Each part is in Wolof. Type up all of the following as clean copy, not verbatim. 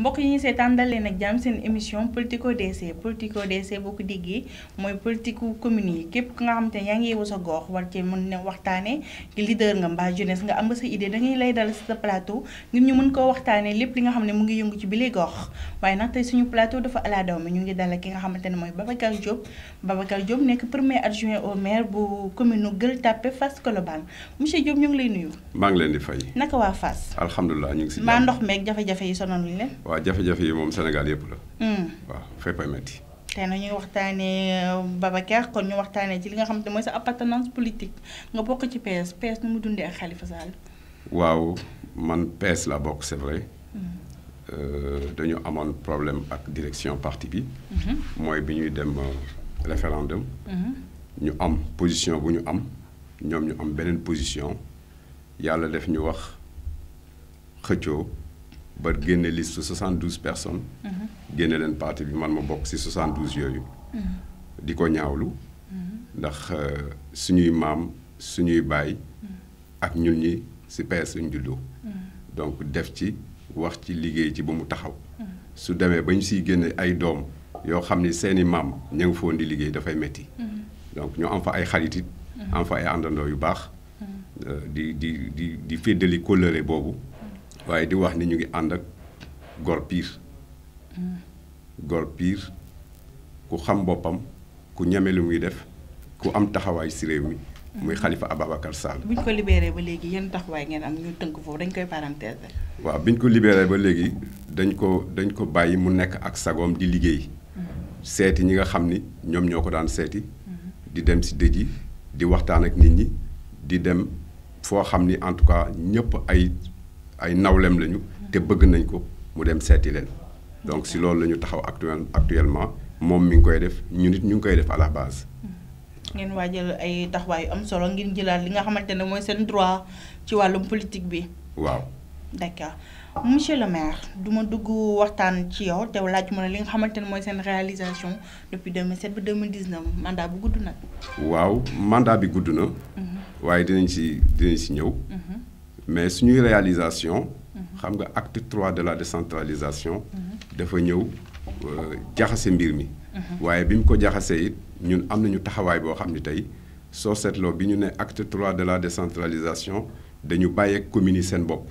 mbokk yi ñu seetaan dal leen ak jàmm seen émission Politico DC boo ko déggee mooy politiku commune yi képp ku nga xamante ne yaa ngi yeewu sa gox war cee mën ne waxtaanee leader nga mbaa jeunesse nga am sa idée da ngay lay dal sa plateau ngir ñu mën koo waxtaanee lépp li nga xam ne mu ngi yëngu ci bile gox waaye nag tey suñu plateau dafa ala daw mi ñu ngi dalal ki nga xamante ne mooy Babacar Diop nekk premier adjoint au maire bu commune Gueule Tapée Fass Colobane monsieur Diop ñu ngi lay nuyu. maa ngi leen di fay. naka waa Fass. alhamdulilah ñu ngi si maa ndox meeg jafe-jafe yi sonaluñ leen. waaw jafe-jafe yi moom Sénégal yëpp la. waaw fépp ay métti. tey nag ñuy waxtaanee Babacar kon ñu waxtaanee ci li nga xamante mooy sa appartenance politique nga bokk ci PS nu mu dundee ak Khalifa Sall. waaw man PS la bokk c'est vrai. dañu amoon problème ak direction parti bi. mooy bi ñuy dem référendum. ñu am position bu ñu am ñoom ñu am beneen position yàlla def ñu wax xëccoo ba génne liste 72 personnes. génne leen parti bi man ma bokk ci 72 yooyu. di ko ñaawlu. ndax suñuy maam suñuy baay. ak ñun ñi ci PS lañ juddoo. donc def ci wax ci liggéey ci ba mu taxaw. su demee ba ñu siy génne ay doom yoo xam ni seeni maam ña ngi foon di liggéey dafay metti donc ñu am fa ay xarit it am fa ay àndandoo yu baax. di féddali kóllëre boobu. waaye di wax ni ñu ngi ànd ak gor piir ku xam boppam ku ñeme lu muy def ku am taxawaay ci réew mi. muy Khalifa Ababacar Sall. bu ñu ko libéré ba léegi yéen taxawaay ngeen am ñu tënk foofu dañ koy parenthèse. waaw bi ñu ko libéré ba léegi dañ ko bàyyi mu nekk ak sagoom di liggéey. seeti ñi nga xam ni ñoom ñoo ko daan seeti. di dem ci dëj yi di waxtaan ak nit ñi di dem foo xam ni en tout cas ñëpp ay nawlem lañu. te bëgg nañ ko mu dem seeti leen. donc ci loolu la ñu taxaw actuellement moom mi ngi koy def ñu nit ñu ngi koy def à la base. ngeen waajal ay taxawaay yu am solo ngir jëlaat li nga xamante ne mooy seen droit ci wàllum politique bi. waaw. d'accord monsieur le maire du ma dugg waxtaan ci yow te laaj ma ne li nga xamante ne mooy seen réalisation depuis 2007 ba 2019 mandat bu gudd nag. waaw mandat bi gudd na. waaye dinañ ci ñëw. mais suñuy réalisation. xam nga acte 3 de la décentralisation. dafa ñëw jaxase mbir mi. waaye bi mu ko jaxasee it ñun am nañu taxawaay boo xam ni tey soo seetloo bi ñu ne acte 3 de la décentralisation dañu bàyyeeg communes yi seen bopp.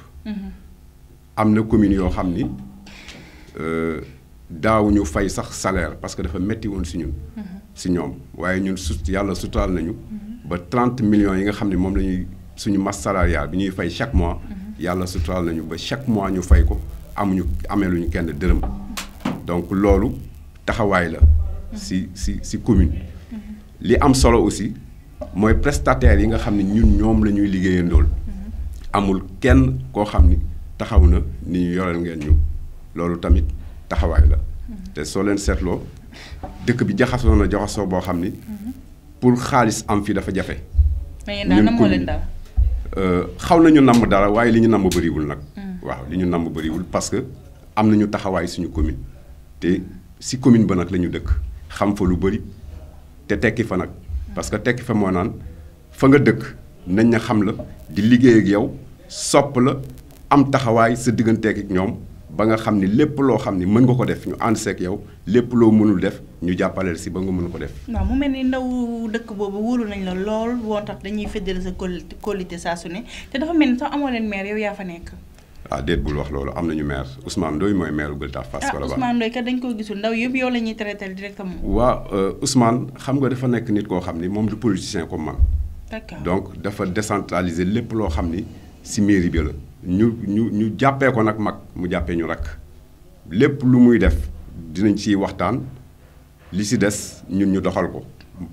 am na communes yoo xam ni daawuñu fay sax salaire parce que dafa metti woon si ñun. si ñoom waaye ñun yàlla suturaal nañu. ba 30 millions yi nga xam ne moom la ñuy suñu masse salariale bi ñuy fay chaque mois. yàlla suturaal nañu ba chaque mois ñu fay ko ameeluñu kenn dërëm. donc loolu taxawaay la. si commune. li am solo aussi mooy prestataires yi nga xam ne ñun ñoom la ñuy liggéeyandool. amul kenn koo xam ni taxaw na ni ñu yoreel ngeen ñu loolu tamit taxawaay la. te soo leen seetloo dëkk bi jaxasoo boo xam ni. pour xaalis am fi dafa jafe. mais yéen daal leen dara. xaw nañu namm dara waaye li ñu namm bëriwul nag. waaw li ñu namm bëriwul parce que am nañu taxawaay suñu commune. te si commune ba nag la ñu dëkk xam fa lu bëri te tekki fa nag. parce que tekki fa moo naan fa nga dëkk nañ na xam la di liggéey ak yow sopp la am taxawaay sa digganteeg ak ñoom ba nga xam ni lépp loo xam ni mën nga ko def ñu ànd seeg yow lépp loo mënul def ñu jàppaleel si ba nga mën ko def. waaw mu mel ni ndaw dëkk boobu wóolu nañ la lool woo tax dañuy féddale sa qualité saa su ne te dafa mel ni sax amoo leen maire yow yaa fa nekk. déet bul wax loolu am nañu maire Ousmane Ndoye mooy maire Gueule Tapée Fass Colobane. Ousmane Ndoye kat dañ ko gisul ndaw yëpp yow la ñuy traité directement. waaw Ousmane xam nga dafa nekk nit koo xam ni moom du politicien comme man. d'accord donc dafa décentraliser lépp loo xam ni si mairie bi la. ñu jàppee ko nag mag mu jàppee ñu rakk lépp lu muy def dinañ ciy waxtaan li si des ñun ñu doxal ko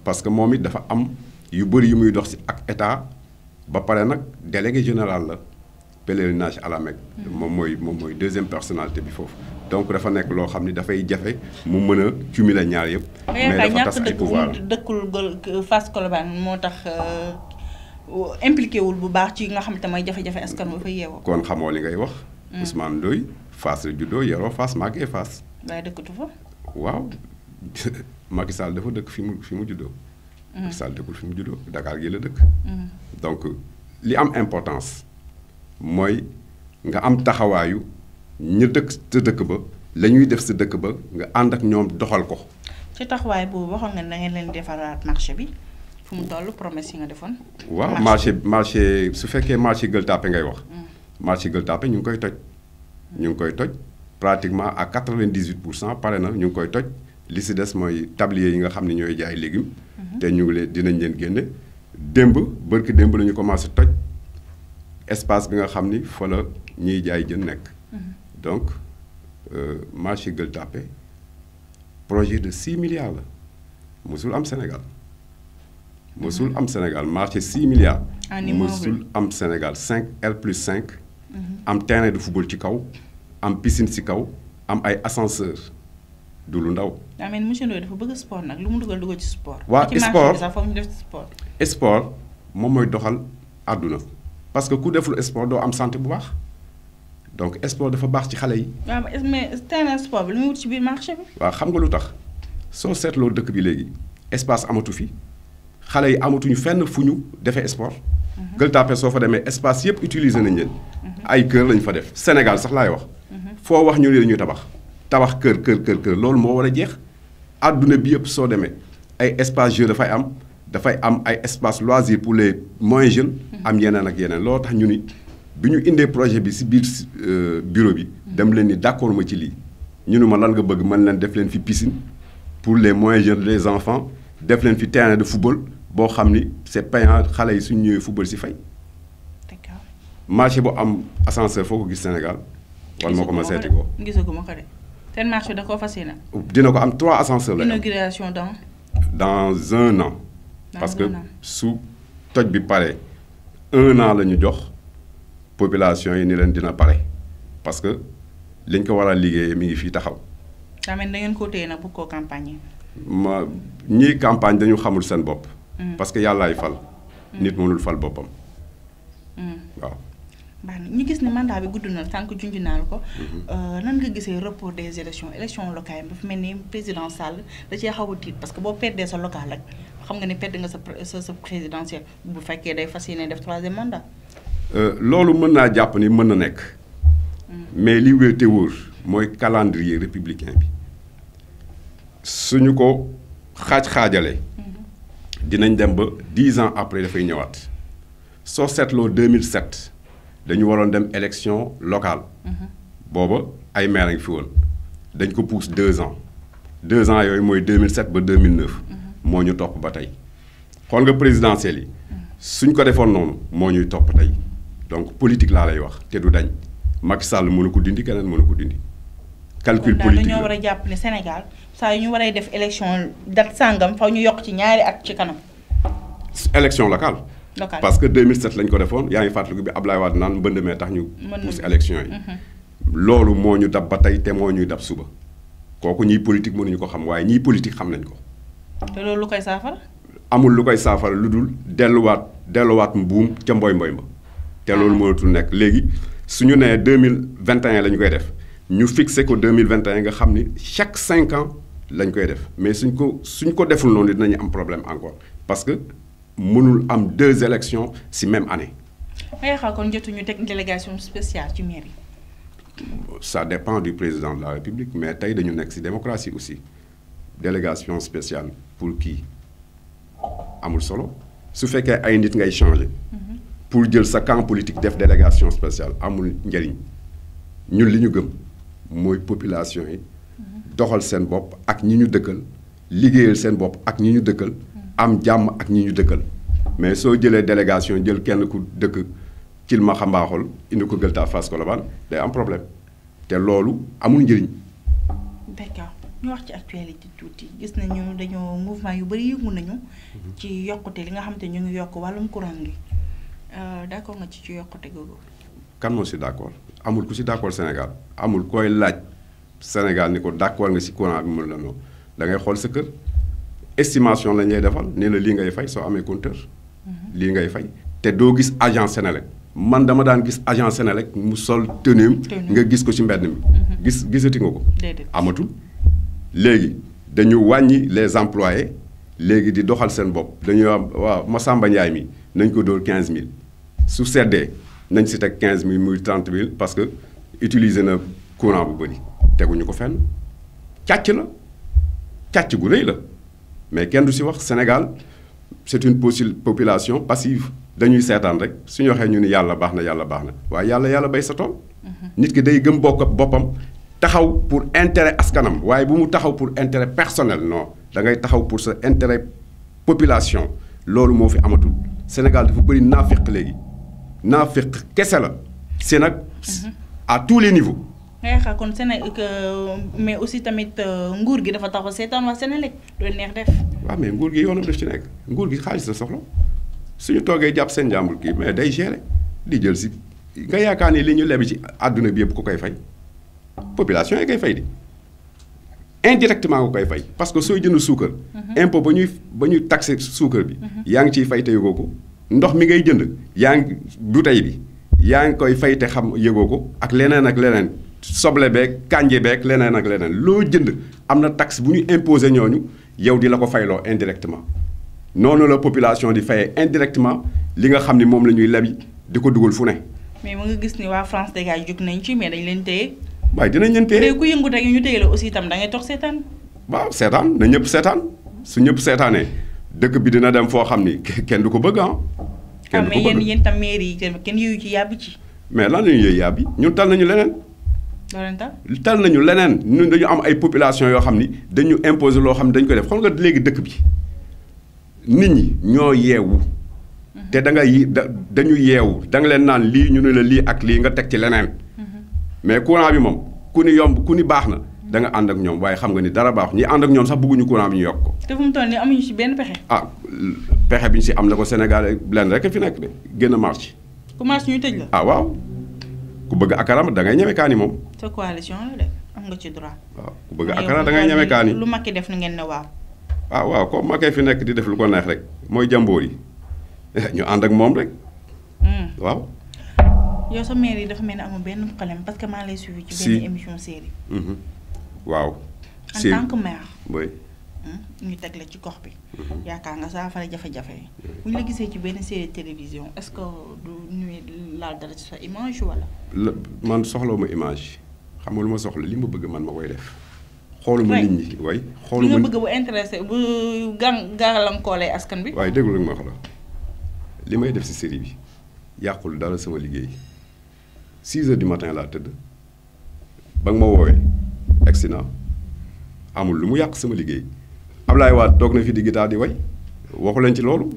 parce que moom it dafa am yu bëri yu muy dox si ak état ba pare nag délégué général la. pèlerinage à la Mecque. moom mooy deuxième personnalité bi foofu. donc dafa nekk loo xam ni dafay jafe mu mën a cumuler ñaar yëpp. mais dafa tas ay pouvoir dëkkul Fass Colobane moo tax impliqué wul bu baax ci nga xam te mooy jafe-jafe askan wi fa yeewoo. kon xamoo li ngay wax. Ousmane Ndoye Fass la juddoo yaroo Fass màggee Fass. waaye dëkkatu fa. waaw Macky Sall dafa dëkk fi mu juddoo. Macky Sall dëkkul fi mu juddoo Dakar gi la dëkk. donc li am importance. mooy nga am taxawaayu ñu dëkk sa dëkk ba la ñuy def sa dëkk ba nga ànd ak ñoom doxal ko. ci taxawaay boobu waxoon nga da ngeen leen defaraat marché bi fu mu toll promesse yi nga defoon. waaw marché su fekkee marché Gueule Tapée ngay wax. marché Gueule Tapée ñu ngi koy toj. ñu ngi koy toj pratiquement à 98% pare na ñu ngi koy toj li si des mooy tablier yi nga xam ne ñooy jaay légumes. te ñu ngi leen dinañ leen génne. bërki démb la ñu commencé toj espace bi nga xam ni fa la ñuy jaay jën nekk. donc marché Gueule Tapée projet de 6 milliards la mosul am Sénégal. mosul am Sénégal marché 6 milliards. mosul am Sénégal 5 am terrain de football ci kaw am piscine ci kaw am ay ascenseur du lu ndaw. daa mel ni monsieur Ndoye dafa bëgg sport nag lu mu dugal ci sport. waa sport sax foofu ñu def sport. sport moom mooy doxal àdduna parce que ku deful sport doo am santé bu baax donc sport dafa baax ci xale yi. waaw mais terrain sport bi lu muy wut ci biir marché bi. waaw xam nga lu tax soo seetloo dëkk bi léegi espace amatu fi xale yi amatuñu fenn fu ñu defee sport. Gueule Tapée soo fa demee espace yëpp utiliser nañ leen. ay kër lañ fa def Sénégal sax laay wax. foo wax ñu ne dañuy tabax kër loolu moo war a jeex àdduna bi yëpp soo demee ay espace jeu dafay am ay espace loisir pour les moins jeunes. am yeneen ak yeneen loolu tax ñu ni bi ñu indee projet bi si biir bureau bi. dem leen ni d'accord ma ci lii ñu ne ma lan nga bëgg mën leen def leen fi piscine pour les moins jeunes les enfants def leen fi terrain de football boo xam ni c'est payant xale yi suñu ñëwee football si fay. d'accord marché bu am ascenseur foo ko gis Sénégal. wala moo ko ma seeti ko gisaguma ko de seen marché da koo fas yéene. dina ko am 3 ascenseurs la inauguration dans 1 an. parce que su toj bi pare 1 an la ñu jox population yi ni leen dina pare parce que liñ ko war a liggéeyee mi ngi fii taxaw. daa mel da ngeen ko téye nag bu ko campagne ñii campagne dañu xamul seen bopp. parce que yàllaay fal. nit mënul fal boppam. waaw. baax na ñu gis ne mandat bi gudd na tànk junj naa la ko. nan nga gisee report des élections locales yi dafa mel ni président Sall da cee xaw a tiit parce que boo perdee sa local rek xam nga ne perdre nga sa présidentielle bu fekkee day fas yéene def 3e mandat. loolu mën naa jàpp ni mën na nekk. mais li wér te wóor mooy calendrier républicain bi suñu ko xaajale dinañ dem ba 10 ans après dafay ñëwaat soo seetloo 2007 dañu waroon dem élection locale. booba ay maire a ngi fi woon dañ ko pousse 2 ans 2 ans yooyu mooy 2007 ba 2009. moo ñu topp ba tey xool nga présidentielle yi suñ ko defoon noonu moo ñuy topp tey donc politique laa lay wax te du dañ Macky Sall mënu ko dindi keneen mënu ko dindi. calcul politique dañoo war a jàpp ne Sénégal saa yu ñu waree def élection date sàngam faw ñu yokk ci ñaari at ci kanam. élection locale. parce que 2007 lañ ko defoon yaa ngi fàttaliku bi Ablaye Wade naan mbënd mee tax ñu. pousse élection yi. loolu moo ñu dab ba tey te moo ñuy dab suba kooku ñiy politique mënuñu ko xam waaye ñiy politique xam nañ ko. te loolu lu koy saafara. amul lu koy saafara lu dul delluwaat mbuum ca mboy ba. te loolu mënatul nekk léegi suñu nee 2021 la ñu koy def. ñu fixé ko 2021 nga xam ni chaque 5 ans lañ koy def mais suñ ko deful noonu dinañu am problème encore parce que mënul am 2 élections ci même année. ngay xaar kon jotuñu teg délégation spéciale ci mairie. ça dépend du président de la République mais tey dañu nekk ci démocratie aussi délégation spéciale pour qui amul solo su fekkee ay nit ngay changer. pour jël sa camp politique def délégation spéciale amul njëriñ ñun li ñu gëm. mooy population yi doxal seen bopp ak ñi ñu dëkkal liggéeyal seen bopp ak ñi ñu dëkkal am jàmm ak ñi ñu dëkkal mais soo jëlee délégation jël kenn ku dëkk Cilma Xambaaxol indi ko Gueule Tapée Fass Colobane day am problème te loolu amul njëriñ. d'accord ñu wax ci actualité tuuti gis nañu dañoo mouvement yu bari yëngu nañu ci yokkute li nga xam te ñu ngi yokk wàllum courant gi d'accord nga ci yokkute googu. kan moo si d'accord amul ku si d'accord Sénégal amul koy laaj Sénégal ni ko d'accord nga si courant bi mën la noonu da ngay xool sa kër estimation lañ lay defal nee la lii ngay fay soo amee compteur. lii ngay fay te doo gis agent Sénélec man dama daan gis agent Sénélec mu sol teneem nga gis ko ci mbedd mi. gisati nga ko. amatul léegi dañu wàññi les employés léegi di doxal seen bopp dañuy wax waaw Massamba Ndiaye mi nañ ko dóor 15000 su seddee. nañ si teg 15000 muy 30000 parce que utiliser na courant bu bëri teguñu ko fenn càcc la càcc gu rëy la mais kenn du si wax Sénégal c'est une population passive dañuy seetaan rek suñu waxee ñu ni yàlla baax na waaye yàlla bay sa tool. nit ki day gëm boppam taxaw pour intérêt askanam waaye bu mu taxaw pour intérêt personnel non da ngay taxaw pour sa intérêt population loolu moo fi amatul Sénégal dafa bëri naafiq léegi naafiq kese la c'est nag à tous les niveaux. ngay xaar kon mais aussi tamit nguur gi dafa taxaw seetaan waa Sénélec doon neex def. waaw mais nguur gi yoonam def ci nekk nguur gi xaalis la soxla suñu toogee jàpp seen jàmbur kii mais day gérer di jël si nga yaakaar ni li ñu lebi ci àdduna bi yëpp ko koy fay population yi koy fay di indirectement ko koy fay parce que sooy jënd suukar. impôt ba ñuy taxé suukar bi. yaa ngi ciy fay te yëgoo ko ndox mi ngay jënd yaa ngi bouteille bi yaa ngi koy fay te xam yëgoo ko ak leneen. soble beeg kànje beeg leneen ak leneen loo jënd am na taxe bu ñu imposé ñooñu yow di la ko fayloo indirectement noonu la population di fayee indirectement li nga xam ni moom la ñuy lebi di ko dugal fu ne. mais mu nga gis ni waa France dégage jóg nañ ci mais dañ leen téye. waaye dinañ leen téye ku yëngu tey ñu téye la aussi itam da ngay toog seetaan. waaw seetaan na ñëpp seetaan su ñëpp seetaanee dëkk bi dina dem foo xam ni kenn du ko bëgg ah. kenn du ko bëgg mais yéen tam mairie yi kenn yëyu ci yàbbi ci. mais lan la ñuy yëy yàbbi ñun tal nañu leneen. tal nañu leneen ñun dañu am ay population yoo xam ni dañu imposer loo xam ne dañu ko def xool nga léegi dëkk bi nit ñi ñoo yeewu te dañu yeewu da nga leen naan lii ñu ne la lii ak lii nga teg ci leneen mais courant bi moom ku ni yomb ku ni baax na da nga ànd ak ñoom waaye xam nga ni dara baax ñi ànd ak ñoom sax bëgguñu courant bi ñu yokk ko. te fu mu toll nii amuñu ci benn pexe. pexe bi ñu si am na ko Sénégal lenn rek fi nekk de génn marché. ku marché ñu tëj la. waaw. ku bëgg akaram da ngay ñeme kaani moom. sa coalition la de am nga ci droit. waaw ku bëgg akara da ngay ñeme kaani. lu Macky def na ngeen ne waaw. waaw comme Macky fi nekk di def lu ko neex rek mooy jàmboor yi ñu ànd ak moom rek. waaw. yow sa maire yi dafa mel ni amul benn problème parce que maa lay suivi. ci benn émission série. waaw. en tant que maire. oui. ñu teg la ci gox bi. yaakaar nga saafara jafe-jafe yi. bu ñu la gisee ci benn série télévision est-ce que du ñuy laal dara ci sa image wala. man soxlawuma image xam nga lu ma soxla li ma bëgg man ma koy def. xooluma nit ñi way xooluma li nga bëgg bu intéressé bu gàllankoolee askan bi. waaye déglu rek ma xoolal li may def ci série bi yàqul dara sama liggéey 6 heures du matin laa tëdd ba nga ma woowee egsi naa amul lu mu yàq sama liggéey Ablaye Wade toog na fi di guitare di way waxu leen ci loolu.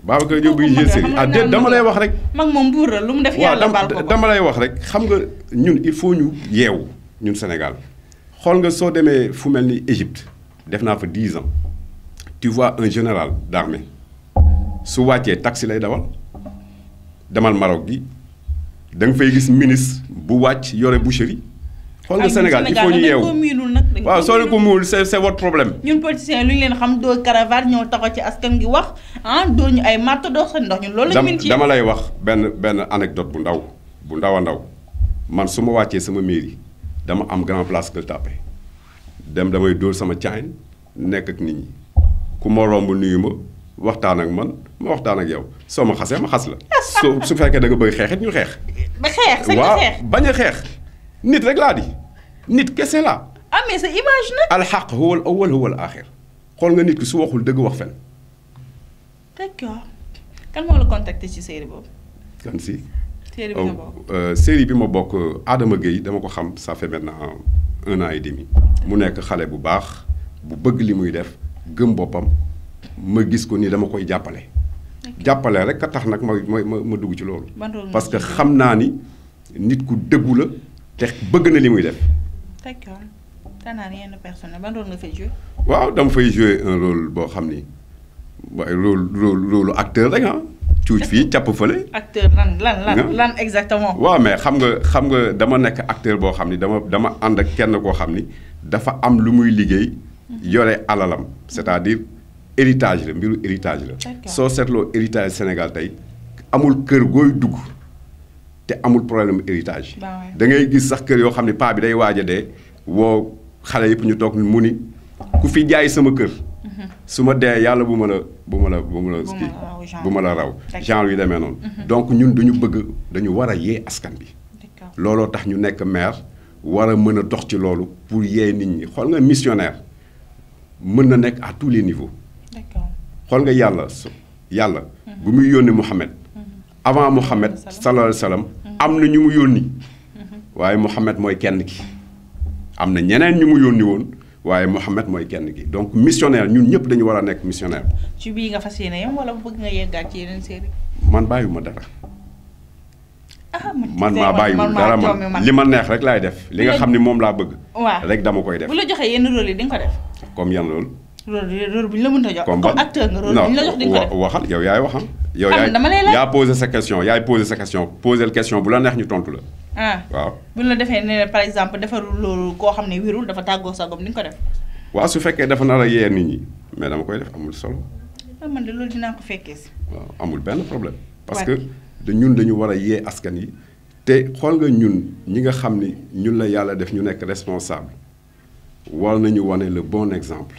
Babacar Diop buy jël série dama lay wax rek. mag moom buur la lu mu def yàlla baal ko dama lay wax rek xam nga ñun il faut ñu yeewu ñun Sénégal xool nga soo demee fu mel ni Égypte def naa fa 10 ans tu vois un général d'armée su wàccee taxi lay dawal demal Maroc gi da nga fay gis ministre bu wàcc yore boucherie. xool nga Sénégal il faut ñu yeewu waaw soo leen ko muul c'est votre problème. ñun politiciens lu ñu leen xam doo caravane ñoo taxaw ci askan gi wax doo ñu ay matt doo sa ndox ñun loolu la ñu ci dama lay wax benn anecdote bu ndaw a ndaw man su ma wàccee sama mairie dama am grand place Gueule Tapée damay dóor sama caayin nekk ak nit ñi ku ma romb nuyu ma waxtaan ak man ma waxtaan ak yow soo ma xasee ma xas la. su fekkee da nga bëgg xeex it ñu xeex. ba xeex waaw bañ a xeex. nit rek laa di nit kese laa. mais sa image nag. alxaq huwa al awwal huwa al aaxir xool nga nit ki su waxul dëgg wax fen. d'accord kan moo la contacté ci série boobu. kan si. série bi nga bokk série bi ma bokk Adama Gueye dama ko xam ça fait maintenant 1 an et demi. mu nekk xale bu baax bu bëgg li muy def gëm boppam ma gis ko ni dama koy jàppale. jàppale rek a tax nag ma dugg ci loolu. parce que xam naa ni nit ku dëggu la. te bëgg na li muy def. d'accord tanaan yenn personnel ban rôle nga fay jouer. waaw dama fay jouer un rôle boo xam ni waaye rôle acteur rek cuuc fii càpp fële. acteur lan exactement. waaw mais xam nga dama nekk acteur boo xam ni dama ànd ak kenn koo xam ni dafa am lu muy liggéey. yore alalam c'est-à-dire héritage la mbiru héritage la. soo seetloo héritage Sénégal tey amul kër gooy dugg. te amul problème héritage. da ngay gis sax kër yoo xam ne paa bi day waaj a dee woo xale yëpp ñu toog mu ni ku fi jaay sama kër. su ma dee yàlla bu ma la raw. genre yu demee noonu. donc ñun dañu war a yee askan bi. looloo tax ñu nekk maire war a mën a dox ci loolu pour yee nit ñi xool nga missionnaire mën na nekk à tous les niveaux. D'accord. xool nga yàlla bu muy yónni Muhammad avant Muhammad sallallahu alayhi wa sallam am na ñu mu yónni waaye Muhammad mooy kenn ki am na ñeneen ñu mu yónni woon waaye Muhammad mooy kenn ki donc missionnaire ñun ñëpp dañu war a nekk missionnaire. ci bii nga fas yéene yam wala bëgg nga yeggaat ci yeneen série. man bàyyiwuma dara. man maa bàyyiwul dara man li ma neex rek laay def li nga xam ni moom laa bëgg. waaw rek dama koy def. bu la joxee yenn rôle yi di nga ko def. comme yan rôle. rôle bu ñu la mënta jox. comme acteur nga rôle bu ñu la jox di nga ko def. waxal yow yaay waxam. yow dama lay laaj yaa posé sa question yaay posé sa question posé question bu la neex ñu tontu la. waaw bu ñu la defee ne par exemple defarul loolu koo xam ne wérul dafa tàggoo sagom di nga ko def. waaw su fekkee dafa nar a yee nit ñi mais dama koy def amul solo. man de loolu dinaa ko fekkee si. waaw amul benn problème. parce que ñun dañu war a yee askan yi. te xool nga ñun ñi nga xam ni ñun la yàlla def ñu nekk responsable war nañu wane le bon exemple.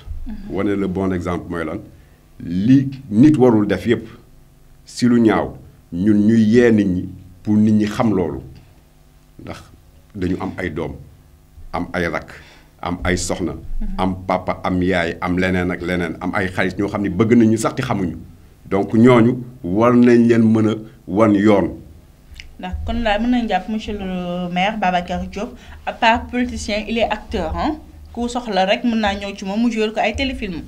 wane le bon exemple mooy lan li nit warul def yépp si lu ñaaw ñun ñuy yee nit ñi pour nit ñi xam loolu ndax dañu am ay doom am ay rakk am ay soxna. am papa am yaay am leneen ak leneen am ay xarit ñoo xam ni bëgg nañu sax te xamuñu donc ñooñu war nañ leen mën a wan yoon. ndax kon laa mën nañu jàpp monsieur le maire Babacar Diop à part politicien il est acteur ku soxla rek mën naa ñëw ci moom mu joué ko ay téléfilm.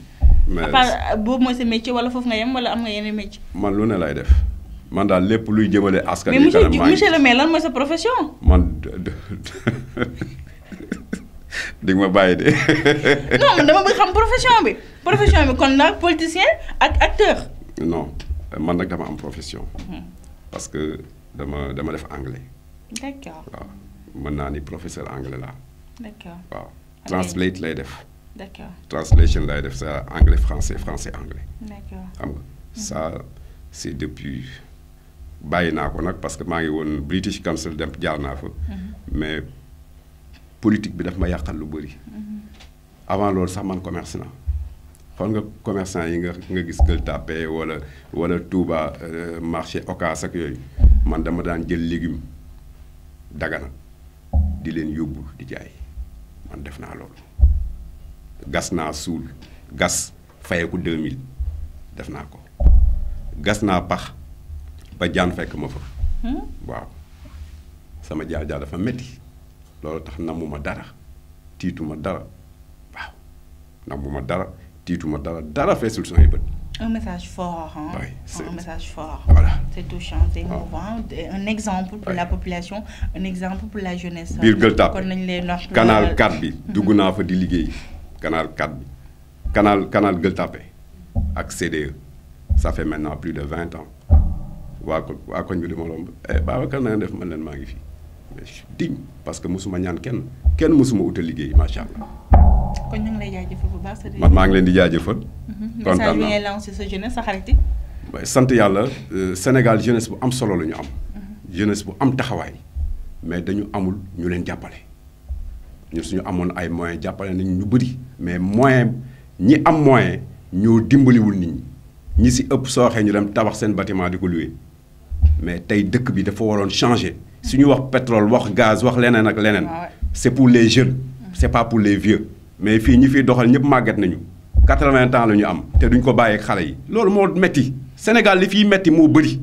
mais à part boobu mooy sa métier wala foofu nga yem wala am nga yeneen métier. man lu ne lay def man daal lépp luy jëmale askan wi. mais monsieur le maire lan mooy sa profession. man di nga ma bàyyi de. non man dama bëgg xam profession bi kon nag politicien ak acteur. non man nag dama am profession. parce que. dama def anglais. D'accord. waaw mën naa ni professeur anglais laa. D'accord. waaw translate lay def. D'accord. translation lay def ça anglais français français anglais. D'accord. xam nga ça c'est depuis bàyyi naa ko nag parce que maa ngi woon British Council dem jaar naa fa. mais politique bi daf ma yàqal lu bëri. avant loolu sax man commerce naa. xool nga commerçant yi nga gis Gueule Tapée wala Touba marché Ocass ak yooyu man dama daan jël légume Dagana di leen yóbbu di jaay man def naa loolu gas naa suul gas fayeku 2000 def naa ko gas naa pax ba jaan fekk ma fa waaw sama jaar dafa metti loolu tax namuma dara tiituma dara waaw namuma dara tiituma dara feesul samay bët. Un message fort, hein? Oui, un message fort. Voilà. C'est touchant, c'est émouvant. Un exemple pour la population, un exemple pour la jeunesse. biir Gueule Tapée canal 4 bi dugg naa fa di liggéey canal 4 bi canal Gueule Tapée ak CDE ça fait maintenant plus de 20 ans waa koñ bi di ma romb Babacar na nga def man leen maa ngi fi mais je suis digne parce que mosuma ñaan kenn mosuma utal liggéey macha allah. kon ñu ngi lay jaajëfal bu baax. man maa ngi leen di jaajëfal. message bi ngay lancé sa jeunesse sa xarit yi. sant yàlla Sénégal jeunesse bu am solo la ñu am. jeunesse bu am taxawaay mais dañu amul ñu leen jàppale. ñun suñu amoon ay moyens jàppale nañ ñu bëri mais moyen ñi am moyen ñoo dimbaliwul nit ñi si ëpp soo waxee ñu dem tabax seen bâtiment di ko loué mais tey dëkk bi dafa waroon changer. suñu wax pétrole wax gaz wax leneen ak leneen. c'est pour les jeunes. c'est pas pour les vieux. mais fii ñi fiy doxal ñëpp màgget nañu 80 ans la ñu am te duñ ko bàyyee xale yi loolu moo metti Sénégal li fiy metti moo bëri.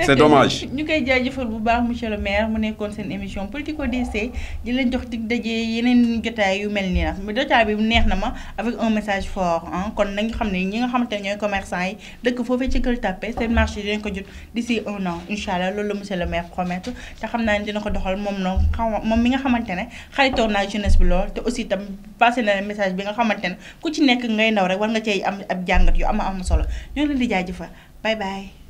c'est dommage. ñu koy jaajëfal bu baax monsieur le maire mu nekkoon seen émission Politico DC di leen jox dig daje yeneen jotaay yu mel nii nag mais jotaay bi neex na ma avec un message fort kon nañu xam ne ñi nga xamante ne ñooy commerçant yi dëkk foofee ci Gueule Tapée seen marché dinañ ko jot d'ici 1 an incha allah loolu la monsieur le maire promettre te xam naa ne dina ko doxal moom mi nga xamante ne xaritoon naa jeunesse bi lool te aussi tam passé na message bi nga xamante ne ku ci nekk ngay ndaw rek war nga cey am ab jàngat yu am solo ñoo leen di jaajëfal bye bye.